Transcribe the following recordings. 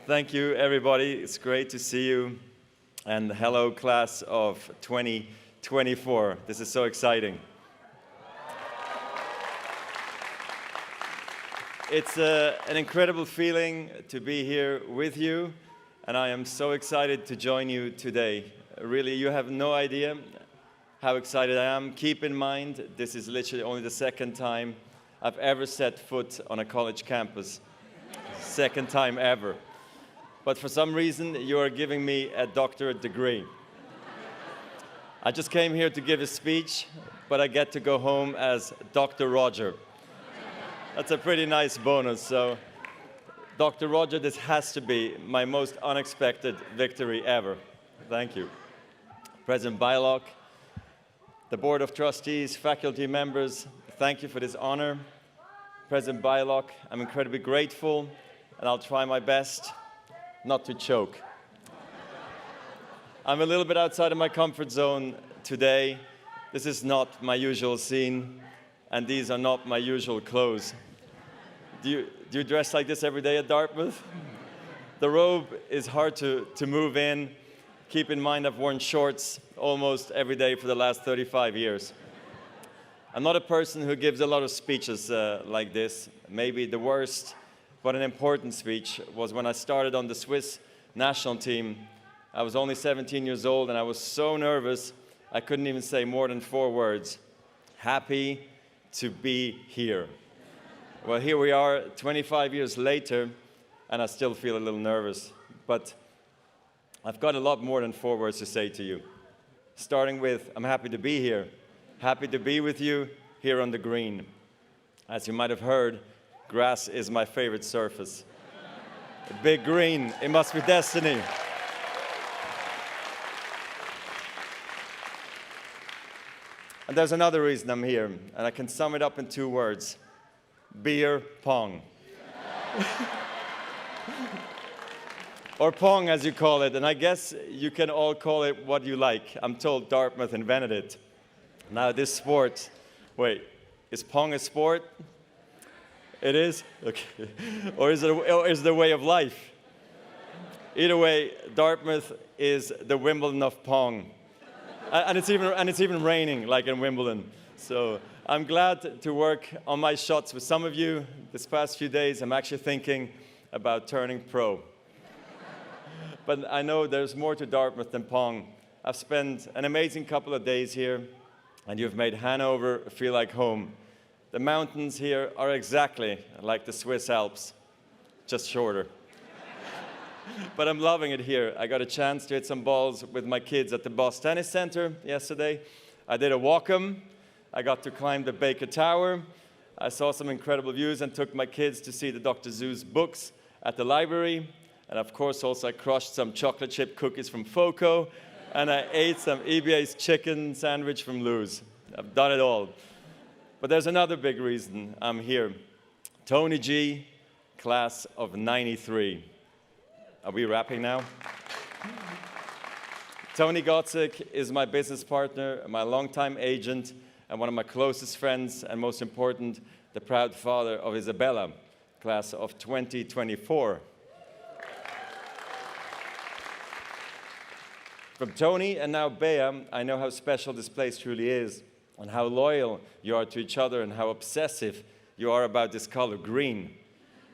Thank you, everybody. It's great to see you. And hello, class of 2024. This is so exciting. It's an incredible feeling to be here with you, and I am so excited to join you today. Really, you have no idea how excited I am. Keep in mind, this is literally only the second time I've ever set foot on a college campus. Second time ever. But for some reason, you are giving me a doctorate degree. I just came here to give a speech, but I get to go home as Dr. Roger. That's a pretty nice bonus. So, Dr. Roger, this has to be my most unexpected victory ever. Thank you. President Bylock, the Board of Trustees, faculty members, thank you for this honor. President Bylock, I'm incredibly grateful, and I'll try my best not to choke. I'm a little bit outside of my comfort zone today. This is not my usual scene, and these are not my usual clothes. Do you dress like this every day at Dartmouth? The robe is hard to move in. Keep in mind I've worn shorts almost every day for the last 35 years. I'm not a person who gives a lot of speeches like this. Maybe the worst, but an important speech was when I started on the Swiss national team. I was only 17 years old, and I was so nervous I couldn't even say more than 4 words. Happy to be here. Well, here we are 25 years later, and I still feel a little nervous. But I've got a lot more than 4 words to say to you. Starting with, I'm happy to be here. Happy to be with you here on the green. As you might have heard, grass is my favorite surface. A big green, it must be destiny. And there's another reason I'm here, and I can sum it up in 2 words. Beer pong. Or pong, as you call it, and I guess you can all call it what you like. I'm told Dartmouth invented it. Now this sport, wait, is pong a sport? It is? Okay. Or is it a way of life? Either way, Dartmouth is the Wimbledon of pong. And it's even raining, like in Wimbledon. So I'm glad to work on my shots with some of you. This past few days, I'm actually thinking about turning pro. But I know there's more to Dartmouth than pong. I've spent an amazing couple of days here, and you've made Hanover feel like home. The mountains here are exactly like the Swiss Alps, just shorter. But I'm loving it here. I got a chance to hit some balls with my kids at the Boss Tennis Center yesterday. I did a walk-em. I got to climb the Baker Tower. I saw some incredible views and took my kids to see the Dr. Seuss books at the library. And of course, also I crushed some chocolate chip cookies from Foco. And I ate some EBA's chicken sandwich from Lou's. I've done it all. But there's another big reason I'm here. Tony G, class of 93. Are we wrapping now? Tony Gotzik is my business partner, my longtime agent, and one of my closest friends, and most important, the proud father of Isabella, class of 2024. From Tony and now Bea, I know how special this place truly is, and how loyal you are to each other, and how obsessive you are about this color, green.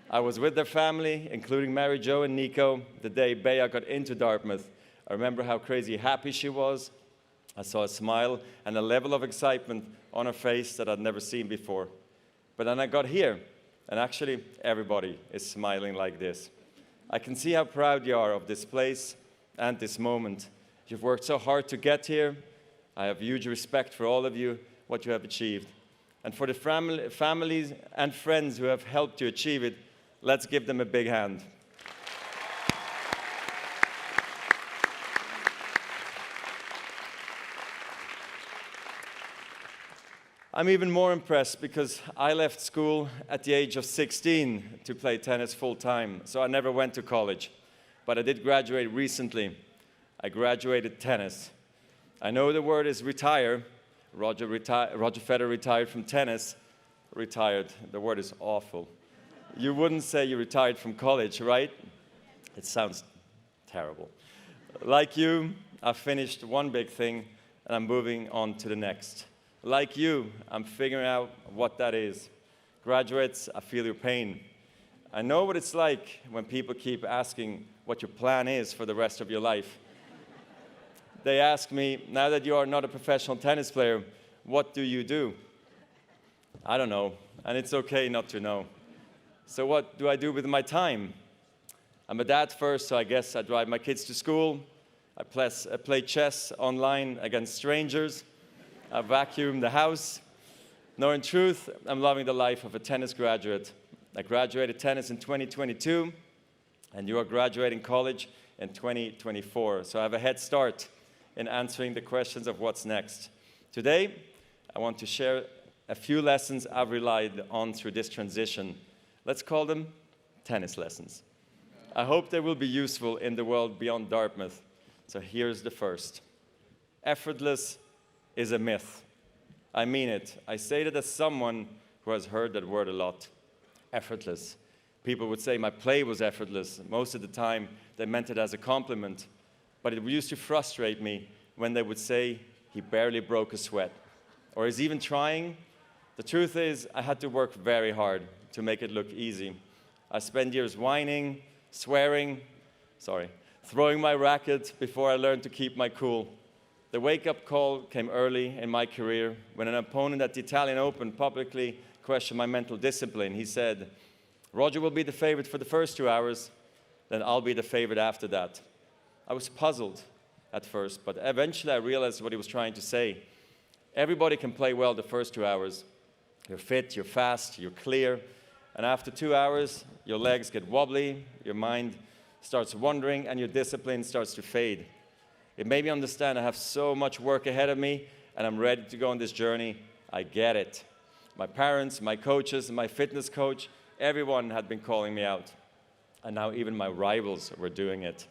I was with their family, including Mary Jo and Nico, the day Bea got into Dartmouth. I remember how crazy happy she was. I saw a smile and a level of excitement on her face that I'd never seen before. But then I got here, and actually everybody is smiling like this. I can see how proud you are of this place and this moment. You've worked so hard to get here. I have huge respect for all of you, what you have achieved. And for the families and friends who have helped you achieve it, let's give them a big hand. I'm even more impressed because I left school at the age of 16 to play tennis full-time, so I never went to college. But I did graduate recently. I graduated tennis. I know the word is retire. Roger Federer retired from tennis. Retired, the word is awful. You wouldn't say you retired from college, right? It sounds terrible. Like you, I've finished one big thing and I'm moving on to the next. Like you, I'm figuring out what that is. Graduates, I feel your pain. I know what it's like when people keep asking what your plan is for the rest of your life. They ask me, now that you are not a professional tennis player, what do you do? I don't know, and it's okay not to know. So what do I do with my time? I'm a dad first, so I guess I drive my kids to school. I play chess online against strangers. I vacuum the house. No, in truth, I'm loving the life of a tennis graduate. I graduated tennis in 2022, and you are graduating college in 2024. So I have a head start in answering the questions of what's next. Today, I want to share a few lessons I've relied on through this transition. Let's call them tennis lessons. I hope they will be useful in the world beyond Dartmouth. So here's the first. Effortless is a myth. I mean it. I say that as someone who has heard that word a lot. Effortless. People would say my play was effortless. Most of the time, they meant it as a compliment. But it used to frustrate me when they would say he barely broke a sweat. Or he's even trying. The truth is, I had to work very hard to make it look easy. I spent years whining, swearing, throwing my racket before I learned to keep my cool. The wake-up call came early in my career when an opponent at the Italian Open publicly questioned my mental discipline. He said, Roger will be the favorite for the first 2 hours, then I'll be the favorite after that. I was puzzled at first, but eventually I realized what he was trying to say. Everybody can play well the first 2 hours. You're fit, you're fast, you're clear, and after 2 hours, your legs get wobbly, your mind starts wandering, and your discipline starts to fade. It made me understand I have so much work ahead of me, and I'm ready to go on this journey. I get it. My parents, my coaches, my fitness coach, everyone had been calling me out. And now even my rivals were doing it.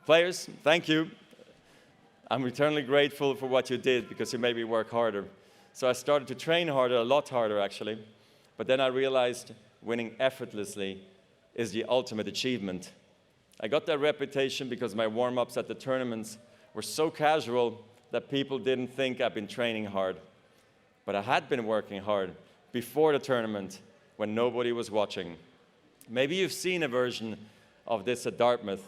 Players, thank you. I'm eternally grateful for what you did because you made me work harder. So I started to train harder, a lot harder actually. But then I realized winning effortlessly is the ultimate achievement. I got that reputation because my warm-ups at the tournaments were so casual that people didn't think I'd been training hard. But I had been working hard before the tournament when nobody was watching. Maybe you've seen a version of this at Dartmouth.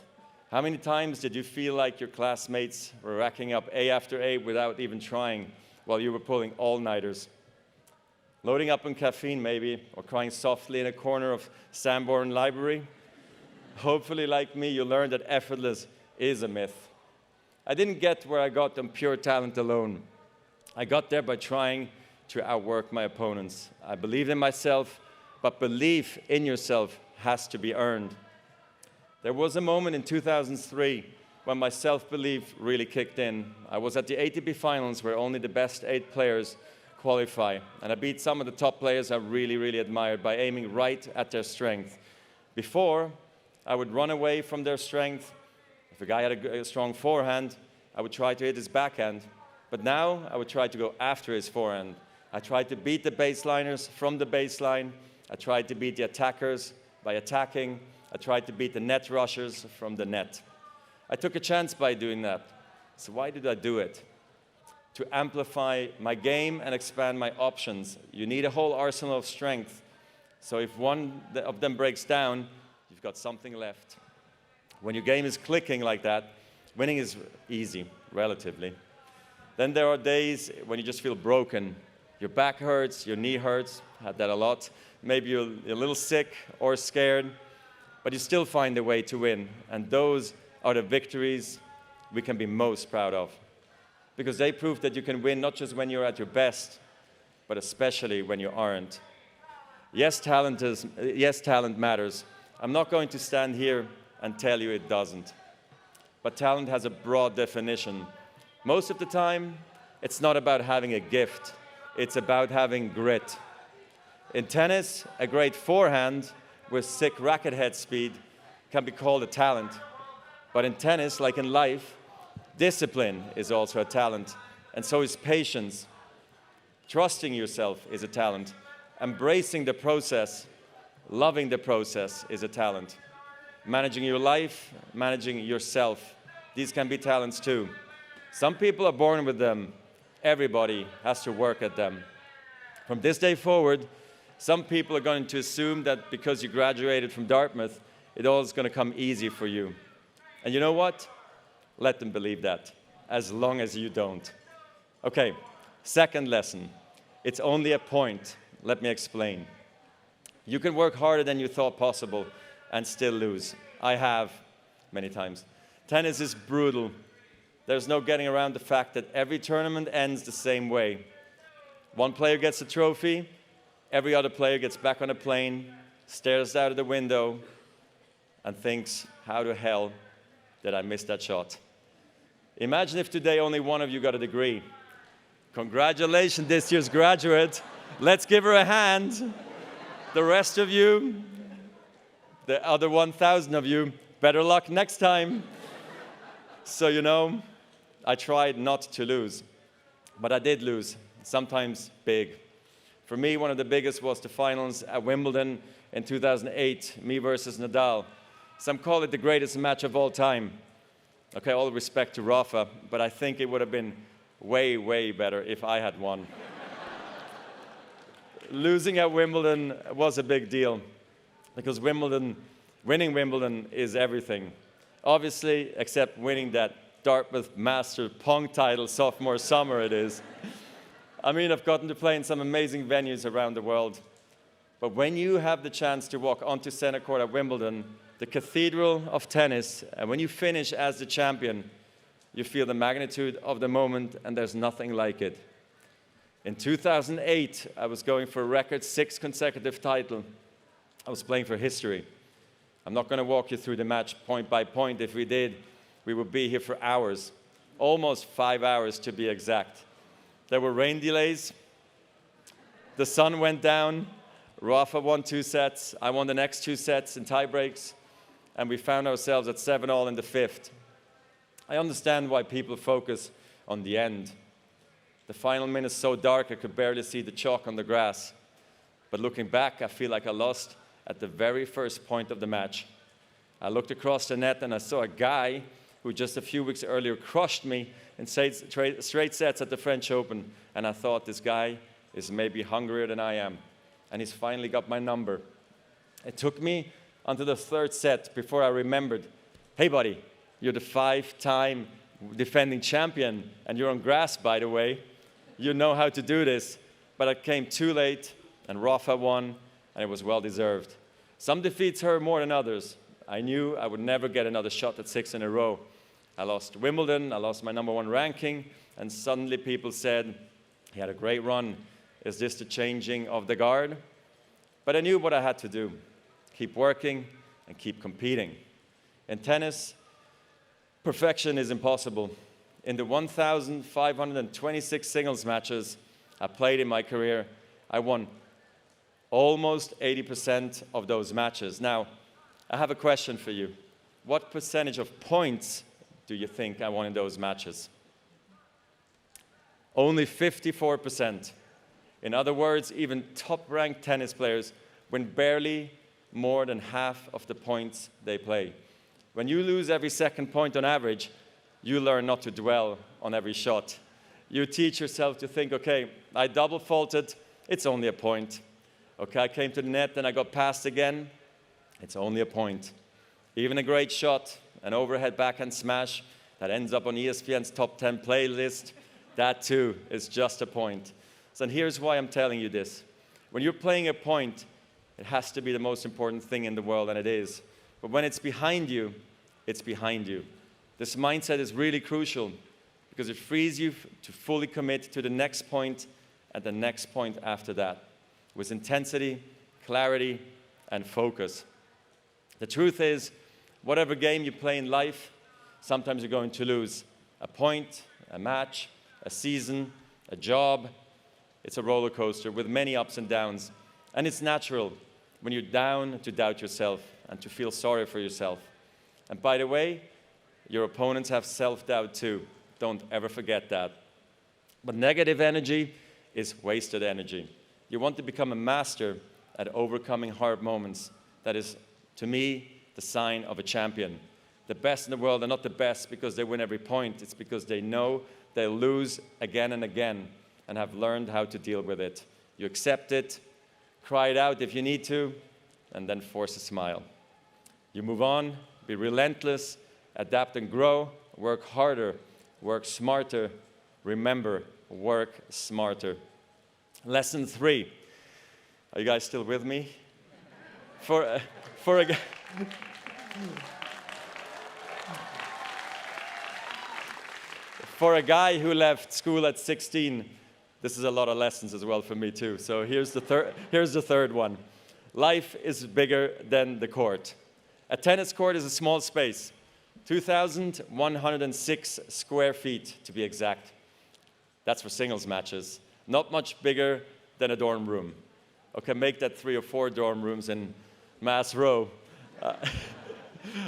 How many times did you feel like your classmates were racking up A after A without even trying while you were pulling all-nighters? Loading up on caffeine maybe, or crying softly in a corner of Sanborn Library? Hopefully, like me, you learned that effortless is a myth. I didn't get where I got on pure talent alone. I got there by trying to outwork my opponents. I believed in myself, but belief in yourself has to be earned. There was a moment in 2003 when my self-belief really kicked in. I was at the ATP finals where only the best 8 players qualify, and I beat some of the top players I really admired by aiming right at their strength. Before, I would run away from their strength. If a guy had a strong forehand, I would try to hit his backhand. But now, I would try to go after his forehand. I tried to beat the baseliners from the baseline. I tried to beat the attackers by attacking. I tried to beat the net rushers from the net. I took a chance by doing that. So why did I do it? To amplify my game and expand my options. You need a whole arsenal of strength. So if one of them breaks down, you've got something left. When your game is clicking like that, winning is easy, relatively. Then there are days when you just feel broken. Your back hurts, your knee hurts, had that a lot. Maybe you're a little sick or scared, but you still find a way to win. And those are the victories we can be most proud of. Because they prove that you can win not just when you're at your best, but especially when you aren't. Yes, talent matters. I'm not going to stand here and tell you it doesn't. But talent has a broad definition. Most of the time, it's not about having a gift. It's about having grit. In tennis, a great forehand with sick racket head speed can be called a talent. But in tennis, like in life, discipline is also a talent, and so is patience. Trusting yourself is a talent. Embracing the process, loving the process is a talent. managing your life, managing yourself. These can be talents too. Some people are born with them. Everybody has to work at them. From this day forward, some people are going to assume that because you graduated from Dartmouth, it all is going to come easy for you. And you know what? Let them believe that, as long as you don't. Okay, second lesson. It's only a point. Let me explain. You can work harder than you thought possible and still lose. I have many times. Tennis is brutal. There's no getting around the fact that every tournament ends the same way. One player gets a trophy, every other player gets back on a plane, stares out of the window, and thinks, how the hell did I miss that shot? Imagine if today only one of you got a degree. Congratulations, this year's graduate. Let's give her a hand. The rest of you, the other 1,000 of you, better luck next time. So, you know, I tried not to lose, but I did lose, sometimes big. For me, one of the biggest was the finals at Wimbledon in 2008, me versus Nadal. Some call it the greatest match of all time. Okay, all respect to Rafa, but I think it would have been way, way better if I had won. Losing at Wimbledon was a big deal because winning Wimbledon is everything. Obviously, except winning that Dartmouth Master Pong title sophomore summer it is. I mean, I've gotten to play in some amazing venues around the world. But when you have the chance to walk onto center court at Wimbledon, the cathedral of tennis, and when you finish as the champion, you feel the magnitude of the moment, and there's nothing like it. In 2008, I was going for a record 6 consecutive title. I was playing for history. I'm not going to walk you through the match point by point. If we did, we would be here for hours, almost 5 hours to be exact. There were rain delays. The sun went down. Rafa won 2 sets. I won the next 2 sets in tie breaks. And we found ourselves at 7-all in the 5th. I understand why people focus on the end. The final minute is so dark I could barely see the chalk on the grass. But looking back, I feel like I lost at the very first point of the match. I looked across the net and I saw a guy who just a few weeks earlier crushed me in straight sets at the French Open. And I thought, this guy is maybe hungrier than I am. And he's finally got my number. It took me until the 3rd set before I remembered, hey buddy, you're the 5-time defending champion, and you're on grass, by the way. You know how to do this. But I came too late, and Rafa won, and it was well-deserved. Some defeats hurt more than others. I knew I would never get another shot at 6 in a row. I lost Wimbledon, I lost my #1 ranking, and suddenly people said, he had a great run. Is this the changing of the guard? But I knew what I had to do. Keep working and keep competing. In tennis, perfection is impossible. In the 1,526 singles matches I played in my career, I won almost 80% of those matches. Now, I have a question for you. What percentage of points do you think I won in those matches? Only 54%. In other words, even top-ranked tennis players win barely more than half of the points they play. When you lose every second point on average, you learn not to dwell on every shot. You teach yourself to think, okay, I double faulted, it's only a point. Okay, I came to the net and I got passed again, it's only a point. Even a great shot, an overhead backhand smash that ends up on ESPN's top 10 playlist, that too is just a point. So here's why I'm telling you this. When you're playing a point, it has to be the most important thing in the world, and it is. But when it's behind you, it's behind you. This mindset is really crucial because it frees you to fully commit to the next point and the next point after that with intensity, clarity, and focus. The truth is, whatever game you play in life, sometimes you're going to lose. A point, a match, a season, a job. It's a roller coaster with many ups and downs. And it's natural when you're down to doubt yourself and to feel sorry for yourself. And by the way, your opponents have self-doubt too. Don't ever forget that. But negative energy is wasted energy. You want to become a master at overcoming hard moments. That is, to me, the sign of a champion. The best in the world are not the best because they win every point. It's because they know they'll lose again and again and have learned how to deal with it. You accept it, cry it out if you need to, and then force a smile. You move on, be relentless, adapt and grow, work harder, work smarter. Remember, work smarter. Lesson 3. Are you guys still with me? For a guy who left school at 16, this is a lot of lessons as well for me too. So here's the third one. Life is bigger than the court. A tennis court is a small space, 2,106 square feet to be exact. That's for singles matches. Not much bigger than a dorm room. Okay, make that 3 or 4 dorm rooms in Mass Row.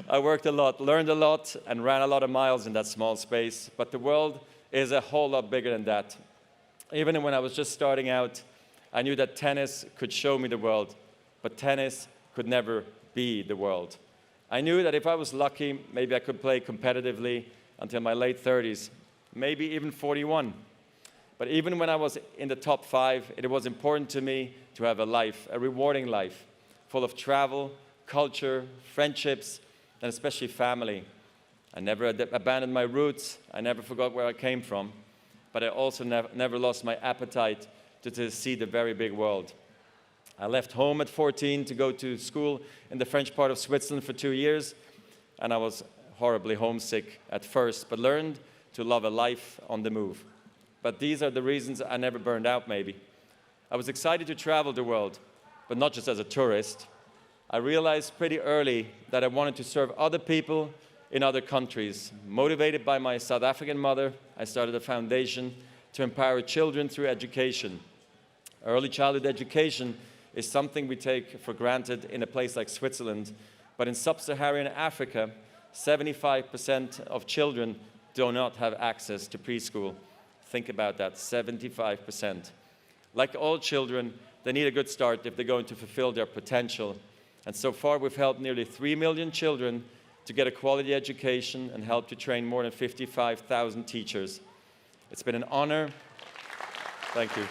I worked a lot, learned a lot, and ran a lot of miles in that small space. But the world is a whole lot bigger than that. Even when I was just starting out, I knew that tennis could show me the world, but tennis could never be the world. I knew that if I was lucky, maybe I could play competitively until my late 30s, maybe even 41. But even when I was in the top 5, it was important to me to have a life, a rewarding life, full of travel, culture, friendships, and especially family. I never abandoned my roots. I never forgot where I came from. But I also never lost my appetite to see the very big world. I left home at 14 to go to school in the French part of Switzerland for 2 years, and I was horribly homesick at first, but learned to love a life on the move. But these are the reasons I never burned out, maybe. I was excited to travel the world, but not just as a tourist. I realized pretty early that I wanted to serve other people in other countries. Motivated by my South African mother, I started a foundation to empower children through education. Early childhood education is something we take for granted in a place like Switzerland, but in sub-Saharan Africa, 75% of children do not have access to preschool. Think about that, 75%. Like all children, they need a good start if they're going to fulfill their potential. And so far, we've helped nearly 3 million children to get a quality education and helped to train more than 55,000 teachers. It's been an honor. Thank you.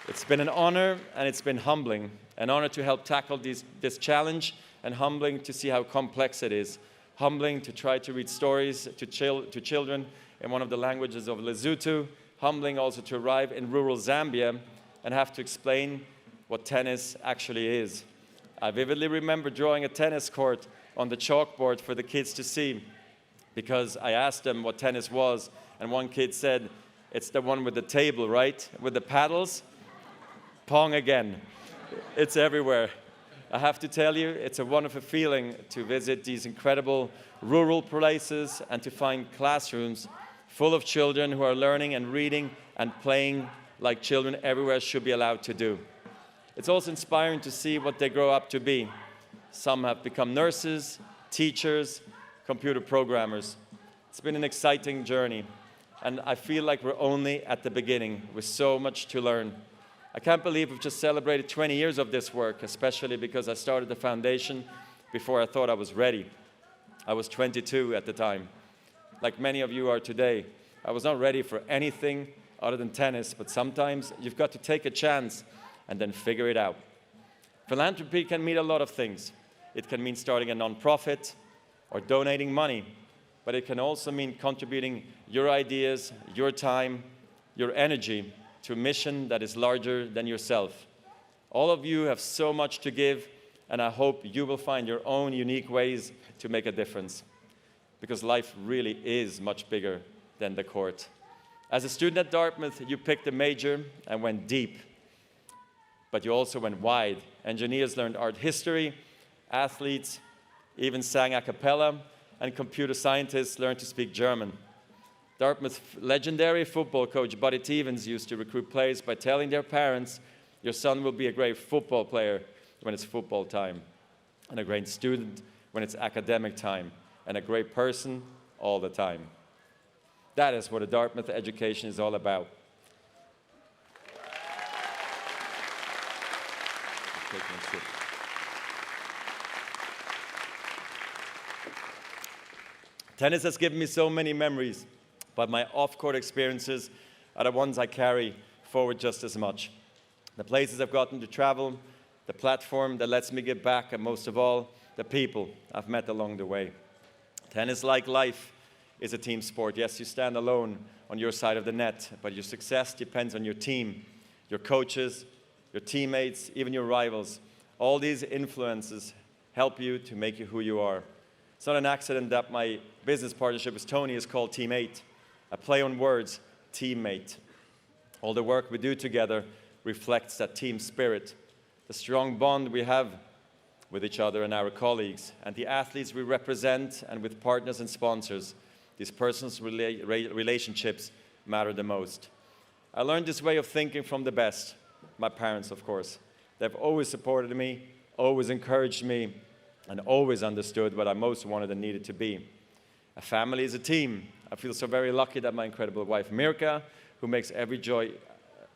It's been an honor and it's been humbling. An honor to help tackle this challenge, and humbling to see how complex it is. Humbling to try to read stories to children in one of the languages of Lesotho. Humbling also to arrive in rural Zambia and have to explain what tennis actually is. I vividly remember drawing a tennis court on the chalkboard for the kids to see, because I asked them what tennis was, and one kid said, "It's the one with the table, right? With the paddles?" Pong again. It's everywhere. I have to tell you, it's a wonderful feeling to visit these incredible rural places and to find classrooms full of children who are learning and reading and playing like children everywhere should be allowed to do. It's also inspiring to see what they grow up to be. Some have become nurses, teachers, computer programmers. It's been an exciting journey, and I feel like we're only at the beginning with so much to learn. I can't believe we've just celebrated 20 years of this work, especially because I started the foundation before I thought I was ready. I was 22 at the time, like many of you are today. I was not ready for anything other than tennis, but sometimes you've got to take a chance and then figure it out. Philanthropy can mean a lot of things. It can mean starting a nonprofit or donating money, but it can also mean contributing your ideas, your time, your energy to a mission that is larger than yourself. All of you have so much to give, and I hope you will find your own unique ways to make a difference, because life really is much bigger than the court. As a student at Dartmouth, you picked a major and went deep, but you also went wide. Engineers learned art history, athletes even sang a cappella, and computer scientists learned to speak German. Dartmouth's legendary football coach, Buddy Stevens, used to recruit players by telling their parents, "Your son will be a great football player when it's football time, and a great student when it's academic time, and a great person all the time." That is what a Dartmouth education is all about. Thank you. Tennis has given me so many memories, but my off-court experiences are the ones I carry forward just as much. The places I've gotten to travel, the platform that lets me give back, and most of all, the people I've met along the way. Tennis, like life, is a team sport. Yes, you stand alone on your side of the net, but your success depends on your team, your coaches, your teammates, even your rivals. All these influences help you to make you who you are. It's not an accident that my business partnership with Tony is called Team 8. A play on words, teammate. All the work we do together reflects that team spirit, the strong bond we have with each other and our colleagues, and the athletes we represent, and with partners and sponsors. These personal relationships matter the most. I learned this way of thinking from the best, my parents, of course. They've always supported me, always encouraged me, and always understood what I most wanted and needed to be. A family is a team. I feel so very lucky that my incredible wife, Mirka, who makes every joy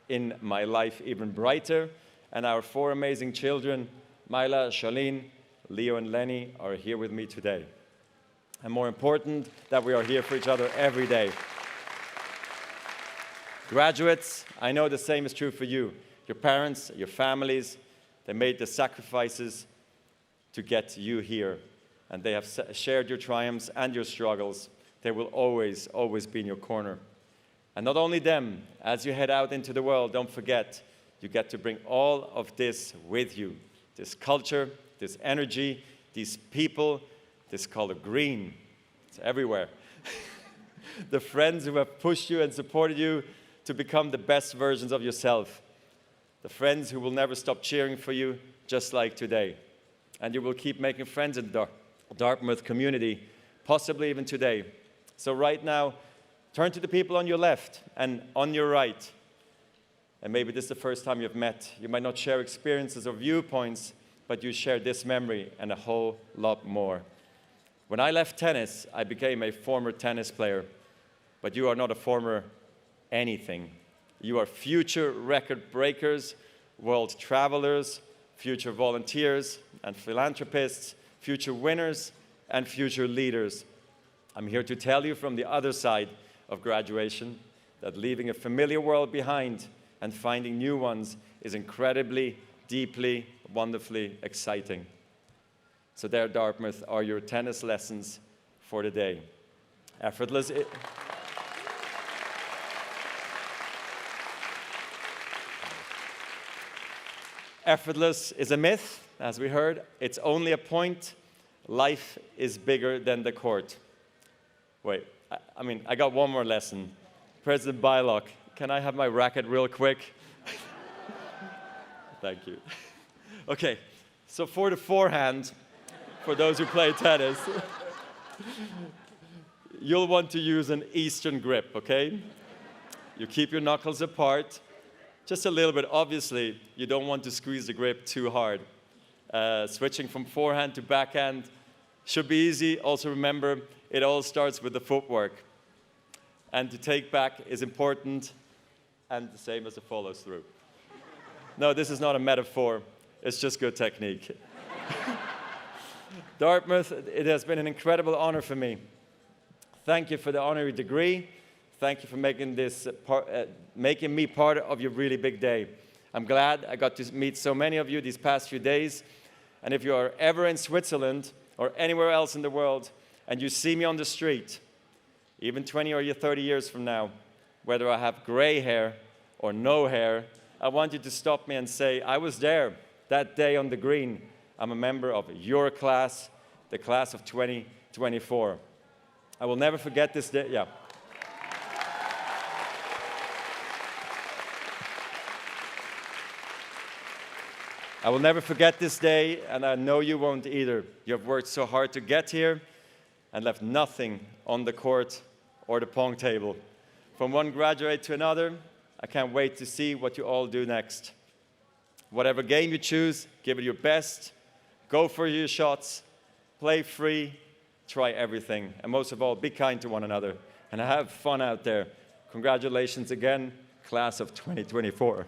in my life even brighter, and our 4 amazing children, Myla, Charlene, Leo, and Lenny, are here with me today. And more important, that we are here for each other every day. Graduates, I know the same is true for you. Your parents, your families, they made the sacrifices to get you here. And they have shared your triumphs and your struggles. They will always, always be in your corner. And not only them, as you head out into the world, don't forget, you get to bring all of this with you. This culture, this energy, these people, this color green. It's everywhere. The friends who have pushed you and supported you to become the best versions of yourself. The friends who will never stop cheering for you, just like today. And you will keep making friends in the Dartmouth community, possibly even today. So right now, turn to the people on your left and on your right. And maybe this is the first time you've met. You might not share experiences or viewpoints, but you share this memory and a whole lot more. When I left tennis, I became a former tennis player. But you are not a former anything. You are future record breakers, world travelers, future volunteers and philanthropists, future winners and future leaders. I'm here to tell you from the other side of graduation that leaving a familiar world behind and finding new ones is incredibly, deeply, wonderfully exciting. So there, Dartmouth, are your tennis lessons for the day. Effortless. Effortless is a myth, as we heard. It's only a point. Life is bigger than the court. Wait, I got one more lesson. President Bylock, can I have my racket real quick? Thank you. Okay, so for the forehand, for those who play tennis, you'll want to use an Eastern grip, okay? You keep your knuckles apart, just a little bit. Obviously, you don't want to squeeze the grip too hard. Switching from forehand to backhand should be easy. Also remember, it all starts with the footwork. And to take back is important, and the same as the follows through. No, this is not a metaphor. It's just good technique. Dartmouth, it has been an incredible honor for me. Thank you for the honorary degree. Thank you for making me part of your really big day. I'm glad I got to meet so many of you these past few days. And if you are ever in Switzerland or anywhere else in the world and you see me on the street, even 20 or 30 years from now, whether I have gray hair or no hair, I want you to stop me and say, I was there that day on the green. I'm a member of your class, the class of 2024. I will never forget this day. Yeah. I will never forget this day, and I know you won't either. You have worked so hard to get here and left nothing on the court or the pong table. From one graduate to another, I can't wait to see what you all do next. Whatever game you choose, give it your best. Go for your shots. Play free. Try everything. And most of all, be kind to one another. And have fun out there. Congratulations again, class of 2024.